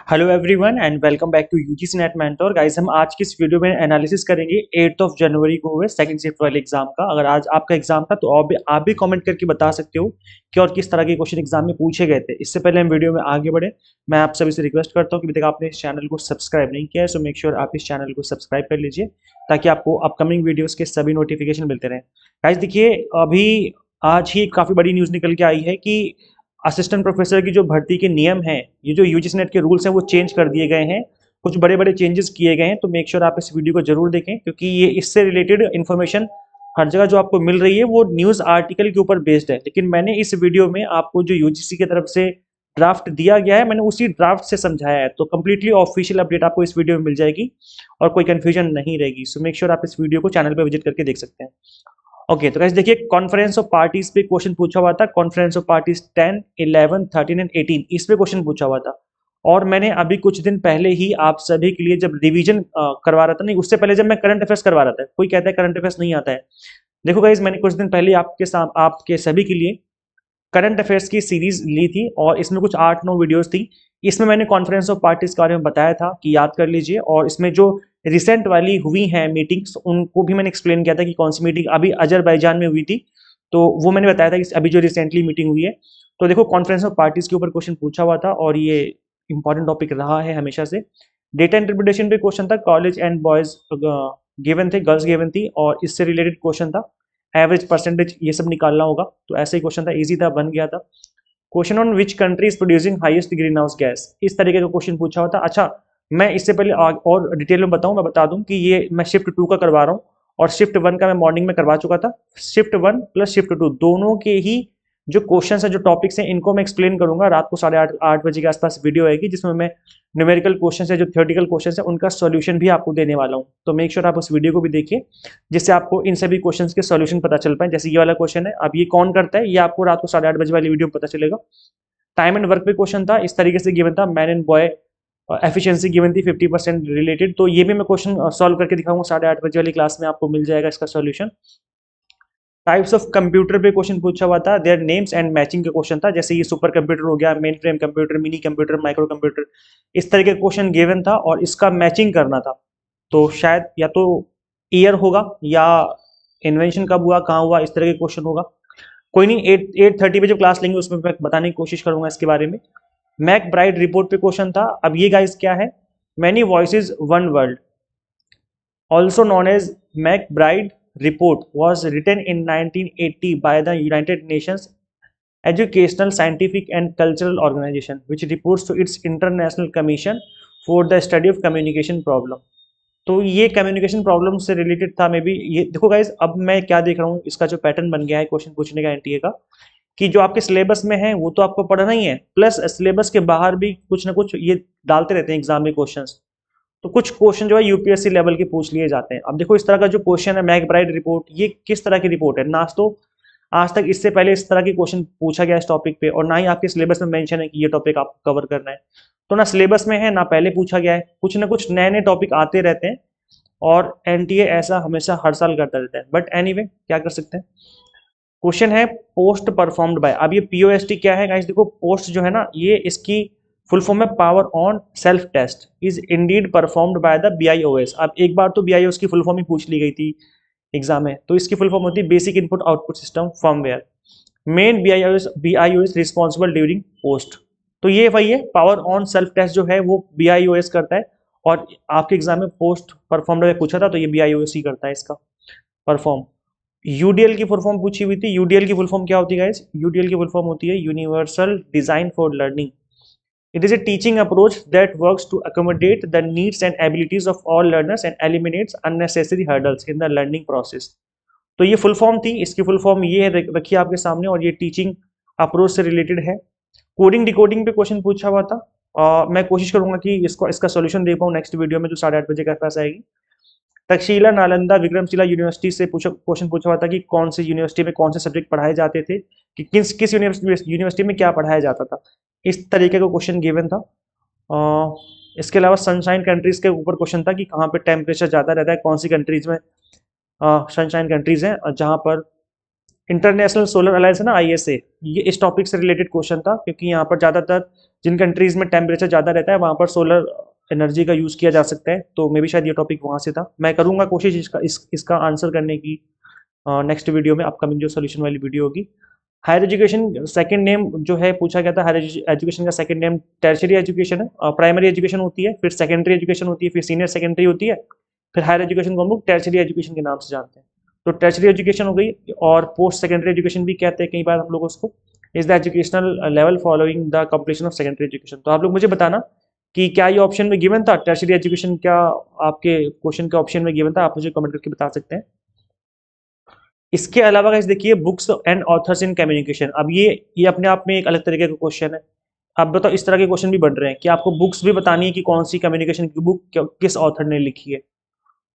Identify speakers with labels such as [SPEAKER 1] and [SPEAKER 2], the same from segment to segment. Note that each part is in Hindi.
[SPEAKER 1] Hello everyone and welcome back to UGC NET mentor guys. हम आज की इस वीडियो में एनालिसिस करेंगे 8 जनवरी को हुए सेकंड शिफ्ट वाले एग्जाम का। अगर आज आपका एग्जाम था तो आप भी कमेंट करके बता सकते हो कि और किस तरह के क्वेश्चन एग्जाम में पूछे गए थे। इससे पहले हम वीडियो में आगे बढ़े, मैं आप सभी से रिक्वेस्ट करता हूँ कि अभी तक आपने इस चैनल को सब्सक्राइब नहीं किया है, सो मेक श्योर आप इस चैनल को सब्सक्राइब कर लीजिए ताकि आपको अपकमिंग वीडियोज़ के सभी नोटिफिकेशन मिलते रहें। गाइस देखिए, अभी आज ही काफ़ी बड़ी न्यूज़ निकल के आई है कि असिस्टेंट प्रोफेसर की जो भर्ती के नियम हैं, ये जो यूजीसी नेट के रूल्स हैं वो चेंज कर दिए गए हैं। कुछ बड़े बड़े चेंजेस किए गए हैं, तो मेक श्योर आप इस वीडियो को जरूर देखें क्योंकि ये इससे रिलेटेड इन्फॉर्मेशन हर जगह जो आपको मिल रही है वो न्यूज़ आर्टिकल के ऊपर बेस्ड है। लेकिन मैंने इस वीडियो में आपको जो यूजीसी की तरफ से ड्राफ्ट दिया गया है, मैंने उसी ड्राफ्ट से समझाया है, तो कंप्लीटली ऑफिशियल अपडेट आपको इस वीडियो में मिल जाएगी और कोई कंफ्यूजन नहीं रहेगी। सो मेक श्योर आप इस वीडियो को चैनल पर विजिट करके देख सकते हैं। ओके, तो गाइस देखिए, कॉन्फ्रेंस ऑफ पार्टीज पे क्वेश्चन पूछा हुआ था। कॉन्फ्रेंस ऑफ पार्टीज 10, 11, 13 एंड 18 इस पे क्वेश्चन पूछा हुआ था। और मैंने अभी कुछ दिन पहले ही आप सभी के लिए जब रिवीजन करवा रहा था, नहीं उससे पहले जब मैं करंट अफेयर्स करवा रहा था, कोई कहता है करंट अफेयर्स नहीं आता है। देखो गाइस, मैंने कुछ दिन पहले आपके सभी के लिए करंट अफेयर्स की सीरीज ली थी और इसमें कुछ 8-9 वीडियोस थी। इसमें मैंने कॉन्फ्रेंस ऑफ पार्टीज के बारे में बताया था कि याद कर लीजिए, और इसमें जो रिसेंट वाली हुई हैं मीटिंग्स उनको भी मैंने एक्सप्लेन किया था कि कौन सी मीटिंग अभी अजरबैजान में हुई थी, तो वो मैंने बताया था कि अभी जो रिसेंटली मीटिंग हुई है। तो देखो, कॉन्फ्रेंस ऑफ पार्टीज के ऊपर क्वेश्चन पूछा हुआ था और ये इंपॉर्टेंट टॉपिक रहा है हमेशा से। डेटा इंटरप्रिटेशन पे क्वेश्चन था, कॉलेज एंड बॉयज गिवन थे, गर्ल्स गिवन थी, और इससे रिलेटेड क्वेश्चन था एवरेज परसेंटेज ये सब निकालना होगा। तो ऐसे ही क्वेश्चन था, इजी था, बन गया था। Question on which country is producing highest green house gas, इस तरीके का क्वेश्चन पूछा हुआ था। अच्छा, मैं इससे पहले और डिटेल में बताऊं, मैं बता दूं कि ये मैं शिफ्ट 2 का करवा रहा हूँ और शिफ्ट 1 का मैं मॉर्निंग में करवा चुका था। शिफ्ट 1 प्लस शिफ्ट 2 दोनों के ही जो क्वेश्चन है, जो टॉपिक्स हैं, इनको मैं एक्सप्लेन करूंगा। रात को 8:30 बजे के आसपास वीडियो आएगी जिसमें मैं न्यूमेरिकल क्वेश्चन है, जो थ्योरेटिकल क्वेश्चन है, उनका सॉल्यूशन भी आपको देने वाला हूँ। तो मेक श्योर आप उस वीडियो को भी देखिए जिससे आपको इन सभी क्वेश्चन के सॉल्यूशन पता चल पाए। जैसे ये वाला क्वेश्चन है, अब ये कौन करता है, ये आपको रात को 8:30 बजे वाली वीडियो में पता चलेगा। टाइम एंड वर्क पे क्वेश्चन था, इस तरीके से गिवन था, man and boy efficiency given थी 50% रिलेटेड। तो ये भी मैं क्वेश्चन सॉल्व करके दिखाऊंगा 8:30 बजे वाली क्लास में, आपको मिल जाएगा इसका सॉल्यूशन। टाइप्स ऑफ कंप्यूटर पे क्वेश्चन पूछा हुआ था, देयर नेम्स एंड मैचिंग का क्वेश्चन था। जैसे ये सुपर कंप्यूटर हो गया, main frame computer, mini computer, micro computer, इस तरह के क्वेश्चन गिवन था और इसका मैचिंग करना था। तो शायद या तो ईयर होगा या इन्वेंशन कब हुआ, कहाँ हुआ, इस तरह के क्वेश्चन होगा। कोई नहीं, 8:30 बजे क्लास लेंगे, उसमें मैं बताने की कोशिश करूंगा इसके बारे में। मैक ब्राइड रिपोर्ट पे क्वेश्चन था। अब ये गाइस क्या है, many voices one world, also known as McBride Report, was written in 1980 by the United Nations Educational, Scientific and Cultural Organization, which reports to its International Commission for the Study of Communication Problem. तो ये कम्युनिकेशन प्रॉब्लम से रिलेटेड था। मे बी ये देखो गाइज, अब मैं क्या देख रहा हूँ, इसका जो पैटर्न बन गया है क्वेश्चन पूछने का एनटीए का, कि जो आपके सिलेबस में है वो तो आपको पढ़ना ही है, प्लस सिलेबस के बाहर भी कुछ ना कुछ ये डालते रहते हैं एग्जाम में क्वेश्चंस। तो कुछ क्वेश्चन जो है यूपीएससी लेवल के पूछ लिए जाते हैं। अब देखो, इस तरह का जो क्वेश्चन है मैकब्राइड रिपोर्ट, ये किस तरह की रिपोर्ट है ना, तो आज तक इससे पहले इस तरह की क्वेश्चन पूछा गया इस टॉपिक पे, और ना ही आपके सिलेबस में मेंशन है कि ये टॉपिक आपको कवर करना है। तो ना सिलेबस में है ना पहले पूछा गया है। कुछ ना कुछ नए नए टॉपिक आते रहते हैं और एनटीए ऐसा हमेशा हर साल करता रहता है। बट एनीवे, क्या कर सकते हैं। क्वेश्चन है पोस्ट परफॉर्म्ड बाय। अब ये पीओएसटी क्या है गाइस, देखो पोस्ट जो है ना, ये इसकी फुल फॉर्म है power on self test is indeed performed by the BIOS. अब एक बार तो बीआईओएस की फुल फॉर्म ही पूछ ली गई थी एग्जाम में, तो इसकी फुल फॉर्म होती है basic input output system firmware. Main BIOS responsible during POST. तो ये वही है, पावर ऑन सेल्फ टेस्ट जो है वो बीआईओएस करता है, और आपके एग्जाम में पोस्ट परफॉर्म्ड में पूछा था तो ये बीआईओएस ही करता है इसका परफॉर्म। यूडीएल की फुल फॉर्म पूछी हुई थी। यूडीएल की फुल फॉर्म क्या होती है गाइस, यूडीएल की फुल फॉर्म होती है universal design for learning. It is a teaching approach that works to accommodate the needs and abilities of all learners and eliminates unnecessary hurdles in the learning process. तो ये फुल फॉर्म थी, इसकी फुल फॉर्म ये रखी आपके सामने, और ये टीचिंग अप्रोच से रिलेटेड है। कोडिंग डिकोडिंग पे क्वेश्चन पूछा हुआ था। मैं कोशिश करूंगा कि इसका सॉल्यूशन दे पाऊँ नेक्स्ट वीडियो में जो 8:30 बजे के पास आएगी। तक्षशिला, नालंदा, विक्रमशिला यूनिवर्सिटी से क्वेश्चन पूछा हुआ था कि कौन सी यूनिवर्सिटी में कौन से सब्जेक्ट पढ़ाए जाते थे, कि किस यूनिवर्सिटी में क्या पढ़ाया जाता था। इस तरीके का क्वेश्चन गिवन था। इसके अलावा सनशाइन कंट्रीज के ऊपर क्वेश्चन था कि कहाँ पे टेम्परेचर ज़्यादा रहता है, कौन सी कंट्रीज में सनशाइन कंट्रीज हैं, जहाँ पर इंटरनेशनल सोलर अलायंस है ना, आईएसए, ये इस टॉपिक से रिलेटेड क्वेश्चन था, क्योंकि यहाँ पर ज़्यादातर जिन कंट्रीज में टेम्परेचर ज़्यादा रहता है वहाँ पर सोलर एनर्जी का यूज़ किया जा सकता है। तो मे भी शायद ये टॉपिक वहाँ से था। मैं करूँगा कोशिश इसका आंसर करने की नेक्स्ट वीडियो में, अपकमिंग जो सोल्यूशन वाली वीडियो होगी। हायर एजुकेशन सेकंड नेम जो है पूछा गया था, हायर एजुकेशन का सेकंड नेम टर्शियरी एजुकेशन है। प्राइमरी एजुकेशन होती है, फिर सेकेंडरी एजुकेशन होती है, फिर सीनियर सेकेंडरी होती है, फिर हायर एजुकेशन को हम लोग टर्शियरी एजुकेशन के नाम से जानते हैं। तो टर्शियरी एजुकेशन हो गई, और पोस्ट सेकेंडरी एजुकेशन भी कहते हैं कई बार हम लोग उसको, is the educational level following the completion of secondary education. तो आप लोग मुझे बताना कि क्या ये ऑप्शन में गिवन था टर्शियरी एजुकेशन, क्या आपके क्वेश्चन के ऑप्शन में गिवन था, आप मुझे कमेंट करके बता सकते हैं। इसके अलावा गाइस देखिए, books and authors in communication. अब ये अपने आप में एक अलग तरीके का क्वेश्चन है। अब बताओ, इस तरह के क्वेश्चन भी बन रहे हैं कि आपको बुक्स भी बतानी है कि कौन सी कम्युनिकेशन की बुक किस ऑथर ने लिखी है।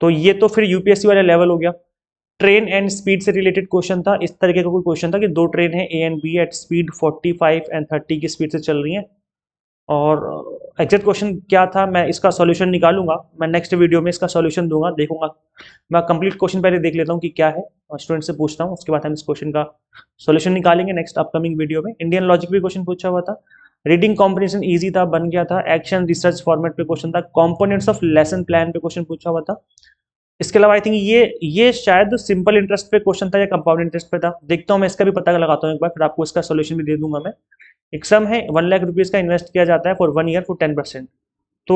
[SPEAKER 1] तो ये तो फिर यूपीएससी वाला लेवल हो गया। ट्रेन एंड स्पीड से रिलेटेड क्वेश्चन था, इस तरीके का कोई क्वेश्चन था कि दो ट्रेन है A and B at speed 45 and 30 की स्पीड से चल रही हैं, और एग्जैक्ट क्वेश्चन क्या था मैं इसका सॉल्यूशन निकालूंगा, मैं नेक्स्ट वीडियो में इसका सॉल्यूशन दूंगा, देखूंगा। मैं कंप्लीट क्वेश्चन पहले देख लेता हूँ कि क्या है, स्टूडेंट से पूछता हूँ, उसके बाद हम इस क्वेश्चन का सॉल्यूशन निकालेंगे नेक्स्ट अपकमिंग वीडियो में। इंडियन लॉजिक भी क्वेश्चन पूछा हुआ था, रीडिंग कॉम्प्रिहेंशन इजी था, बन गया था। एक्शन रिसर्च फॉर्मेट पे क्वेश्चन था, कंपोनेंट्स ऑफ लेसन प्लान पे क्वेश्चन पूछा हुआ था। इसके अलावा आई थिंक ये शायद सिंपल इंटरेस्ट पे क्वेश्चन था या कंपाउंड इंटरेस्ट पे था, देखता हूँ मैं इसका भी पता लगाता हूँ एक बार, फिर आपको इसका सोल्यूशन भी दे दूंगा मैं। एक सम है 1 लाख रुपीज़ का इन्वेस्ट किया जाता है फॉर 1 ईयर फॉर 10%। तो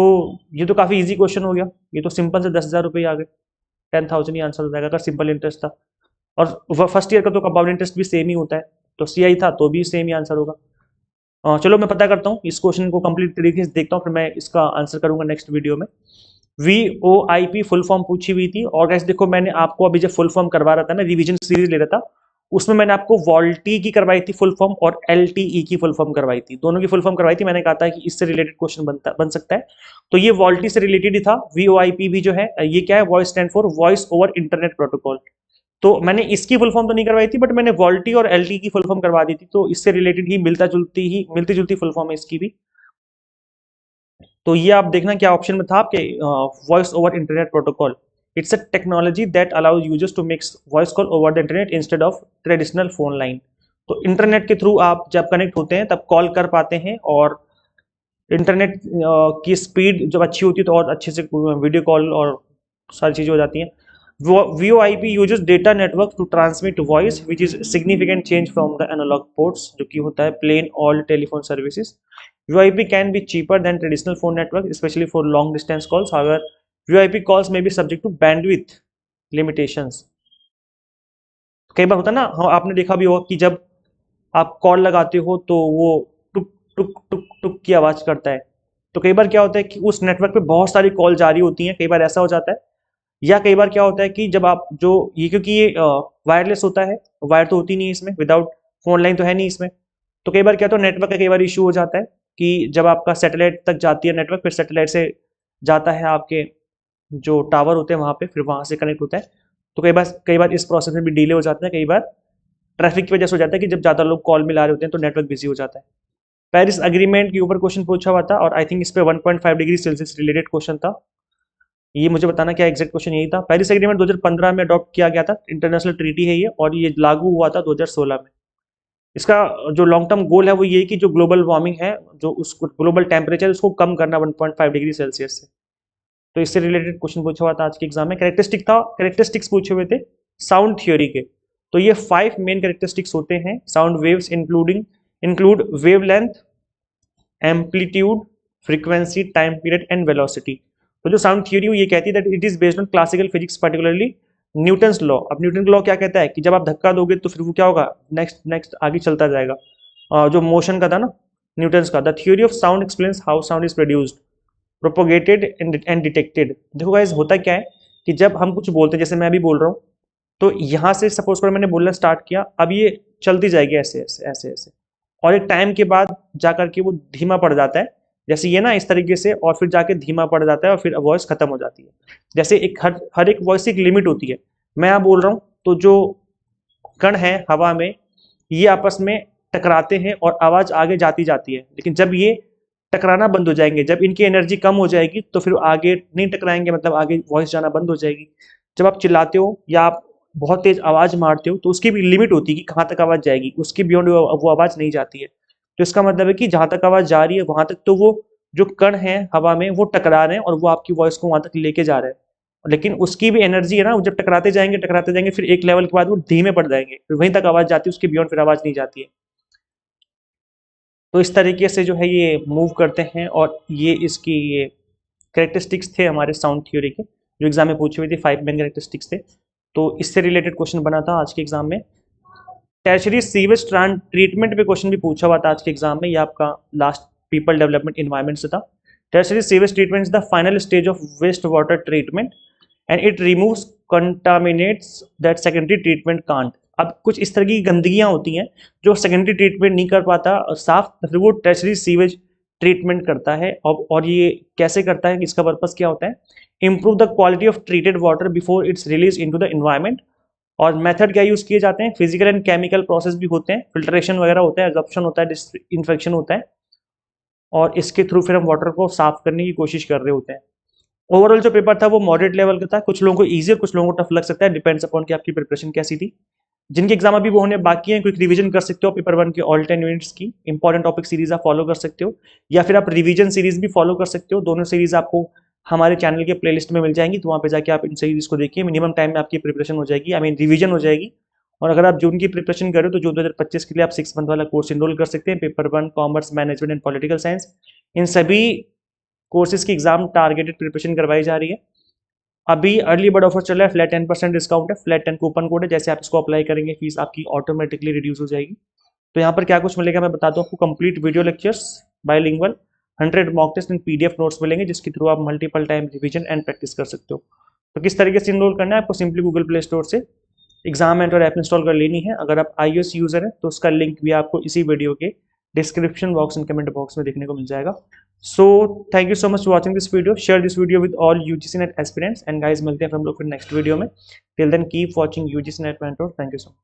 [SPEAKER 1] ये तो काफ़ी इजी क्वेश्चन हो गया, ये तो सिंपल से 10,000 रुपये आ गए, 10,000 ही आंसर हो जाएगा अगर सिंपल इंटरेस्ट था। और फर्स्ट ईयर का तो कंपाउंड इंटरेस्ट भी सेम ही होता है, तो सीआई था तो भी सेम ही आंसर होगा। चलो मैं पता करता हूँ इस क्वेश्चन को कंप्लीट तरीके से, देखता हूँ, फिर मैं इसका आंसर करूंगा नेक्स्ट वीडियो में। VOIP फुल फॉर्म पूछी हुई थी, और गैस देखो मैंने आपको अभी जब फुल फॉर्म करवा रहा था ना, रिवीजन सीरीज ले रहा था, उसमें मैंने आपको वॉल्टी की करवाई थी फुल फॉर्म और LTE की फुल फॉर्म करवाई थी, दोनों की फुल फॉर्म करवाई थी। मैंने कहा था कि इससे रिलेटेड क्वेश्चन बन सकता है, तो ये वॉल्टी से रिलेटेड ही था। VOIP भी जो है ये क्या है, voice stand for voice over internet protocol. तो मैंने इसकी फुल फॉर्म तो नहीं करवाई थी, बट मैंने वॉल्टी और LTE की फुल फॉर्म करवा दी थी, तो इससे रिलेटेड ही मिलती जुलती फुल फॉर्म है इसकी भी। तो ये आप देखना क्या ऑप्शन में था आपके, voice over internet protocol. It's a technology that allows users to make voice call over the internet instead of traditional phone line. तो इंटरनेट के थ्रू आप जब कनेक्ट होते हैं तब कॉल कर पाते हैं, और इंटरनेट की स्पीड जब अच्छी होती है तो और अच्छे से वीडियो कॉल और सारी चीज़ें हो जाती हैं। VoIP uses data network to transmit voice, which is significant change from the analog ports, जो कि होता है plain old telephone services. VoIP can be cheaper than traditional phone network, especially for long distance calls. However, VoIP calls may be subject to bandwidth limitations. कई बार होता है ना, हाँ, आपने देखा भी होगा कि जब आप कॉल लगाते हो तो वो टुक टुक टुक टुक की आवाज़ करता है। तो कई बार क्या होता है कि उस नेटवर्क पे बहुत सारी कॉल जारी होती हैं, कई बार ऐसा हो जाता है। या कई बार क्या होता है कि जब आप जो ये, क्योंकि ये वायरलेस होता है, वायर तो होती नहीं है इसमें, विदाउट फोन लाइन तो है नहीं इसमें, तो कई बार क्या, तो नेटवर्क का कई बार इशू हो जाता है कि जब आपका सैटेलाइट तक जाती है नेटवर्क, फिर सैटेलाइट से जाता है आपके जो टावर होते हैं वहाँ पे, फिर वहाँ से कनेक्ट होता है। तो कई बार इस प्रोसेस में भी डिले हो जाता है, कई बार ट्रैफिक की वजह से हो जाता है कि जब ज़्यादा लोग कॉल मिला रहे होते हैं तो नेटवर्क बिजी हो जाता है। पेरिस अग्रीमेंट के ऊपर क्वेश्चन पूछा हुआ था, और आई थिंक इस पे 1.5 डिग्री सेल्सियस रिलेटेड क्वेश्चन था। ये मुझे बताना क्या एग्जैक्ट क्वेश्चन यही था। पेरिस एग्रीमेंट 2015 में अडॉप्ट किया गया था, इंटरनेशनल ट्रीटी है ये, और ये लागू हुआ था 2016 में। इसका जो लॉन्ग टर्म गोल है वो ये कि जो ग्लोबल वार्मिंग है, जो उसको ग्लोबल टेम्परेचर उसको कम करना 1.5 डिग्री सेल्सियस से। तो इससे रिलेटेड क्वेश्चन पूछा हुआ था आज के एग्जाम में। कैरेक्टरिस्टिक्स पूछे हुए थे साउंड थियोरी के। तो ये 5 मेन कैरेक्टरिस्टिक्स होते हैं sound waves, include wavelength, amplitude, frequency, time period and velocity. तो जो साउंड थ्योरी ये कहती है that it is based on classical physics, particularly Newton's law. अब न्यूटन का लॉ क्या कहता है कि जब आप धक्का दोगे तो फिर वो क्या होगा, नेक्स्ट आगे चलता जाएगा। जो मोशन का था ना न्यूटन्स का, the theory of sound explains how sound is produced, propagated and detected. देखो गाइस होता क्या है कि जब हम कुछ बोलते हैं, जैसे मैं अभी बोल रहा हूँ, तो यहाँ से सपोज कर मैंने बोलना स्टार्ट किया, अब ये चलती जाएगी ऐसे ऐसे ऐसे ऐसे, और एक टाइम के बाद जाकर के वो धीमा पड़ जाता है, जैसे ये ना इस तरीके से, और फिर जाके धीमा पड़ जाता है, और फिर वॉइस खत्म हो जाती है। जैसे एक हर एक वॉइस की एक लिमिट होती है। मैं यहाँ बोल रहा हूँ तो जो कण है हवा में, ये आपस में टकराते हैं और आवाज आगे जाती जाती है, लेकिन जब ये टकराना बंद हो जाएंगे, जब इनकी एनर्जी कम हो जाएगी, तो फिर आगे नहीं टकराएंगे, मतलब आगे वॉइस जाना बंद हो जाएगी। जब आप चिल्लाते हो या आप बहुत तेज आवाज मारते हो तो उसकी भी लिमिट होती है कि कहाँ तक आवाज जाएगी, उसकी बियॉन्ड वो आवाज नहीं जाती है। तो इसका मतलब है कि जहां तक आवाज जा रही है वहां तक तो वो जो कण है हवा में वो टकरा रहे हैं और वो आपकी वॉइस को वहां तक लेके जा रहे हैं, लेकिन उसकी भी एनर्जी है ना, वो जब टकराते जाएंगे फिर एक लेवल के बाद वो धीमे पड़ जाएंगे, फिर वहीं तक आवाज जाती है, उसके बियॉन्ड फिर आवाज नहीं जाती है। तो इस तरीके से जो है ये मूव करते हैं, और ये इसकी ये कैरेक्टरिस्टिक्स थे हमारे साउंड थ्योरी के, जो एग्जाम में पूछे हुए थे, 5 मेन कैरेक्टरिस्टिक्स थे। तो इससे रिलेटेड क्वेश्चन बना था आज के एग्जाम में। टर्शियरी सीवेज ट्रीटमेंट पे क्वेश्चन भी पूछा हुआ था आज के एग्जाम में, ये आपका लास्ट पीपल डेवलपमेंट इन्वायरमेंट से था। Tertiary sewage treatment is the final stage of waste water treatment and it removes contaminates that secondary treatment can't. अब कुछ इस तरह की गंदगियां होती हैं जो सेकेंडरी ट्रीटमेंट नहीं कर पाता साफ, फिर वो टर्शियरी सीवेज ट्रीटमेंट करता है। और ये कैसे करता है, इसका पर्पस क्या होता है? Improve the quality of treated water before it's release into the environment. और मेथड क्या यूज किए जाते हैं? फिजिकल एंड केमिकल प्रोसेस भी होते हैं, फिल्ट्रेशन वगैरह होता है, एब्जॉर्प्शन होता है, डिसइंफेक्शन होता है, और इसके थ्रू फिर हम वाटर को साफ करने की कोशिश कर रहे होते हैं। ओवरऑल जो पेपर था वो मॉडरेट लेवल का था, कुछ लोगों को ईजी और कुछ लोगों को टफ लग सकता है, डिपेंड्स अपॉन कि आपकी प्रिपरेशन कैसी थी। जिनके एग्जाम अभी वो होने बाकी हैं, क्विक रिवीजन कर सकते हो पेपर 1 के ऑल 10 यूनिट्स की इंपॉर्टेंट टॉपिक सीरीज आप फॉलो कर सकते हो, या फिर आप रिवीजन सीरीज भी फॉलो कर सकते हो। दोनों सीरीज आपको हमारे चैनल के प्लेलिस्ट में मिल जाएंगी, तो वहाँ पे जाके आप इन सीरीज को देखिए, मिनिमम टाइम में आपकी प्रिपरेशन हो जाएगी, आई मीन रिवीजन हो जाएगी। और अगर आप जून की प्रिपरेशन कर रहे हो तो जून 2025 के लिए आप 6 मंथ वाला कोर्स इनरोल कर सकते हैं, paper 1 commerce management and political science. इन सभी कोर्सेज की एग्जाम टारगेटेड प्रिपरेशन करवाई जा रही है। अभी अर्ली बर्ड ऑफर चल रहा है, फ्लैट 10% डिस्काउंट है, फ्लैट 10 कूपन कोड है, जैसे आप इसको अप्लाई करेंगे फीस आपकी ऑटोमेटिकली रिड्यूस हो जाएगी। तो यहाँ पर क्या कुछ मिलेगा मैं बता दूँ आपको। Complete video lectures bilingual, 100 mock test and PDF notes मिलेंगे, जिसके थ्रू आप multiple time revision and practice कर सकते हो। तो किस तरीके से इनरोल करना है आपको? सिंपली गूगल प्ले स्टोर से एग्जाम एंटर ऐप इंस्टॉल कर लेनी है। अगर आप iOS यूजर है तो उसका लिंक भी आपको इसी वीडियो के description box and comment box में देखने को मिल जाएगा। So thank you so much for watching this video, share this video with all UGC NET aspirants and guys, मिलते हैं हम लोग फिर नेक्स्ट वीडियो में। Till then keep watching UGC NET mentor. Thank you so much.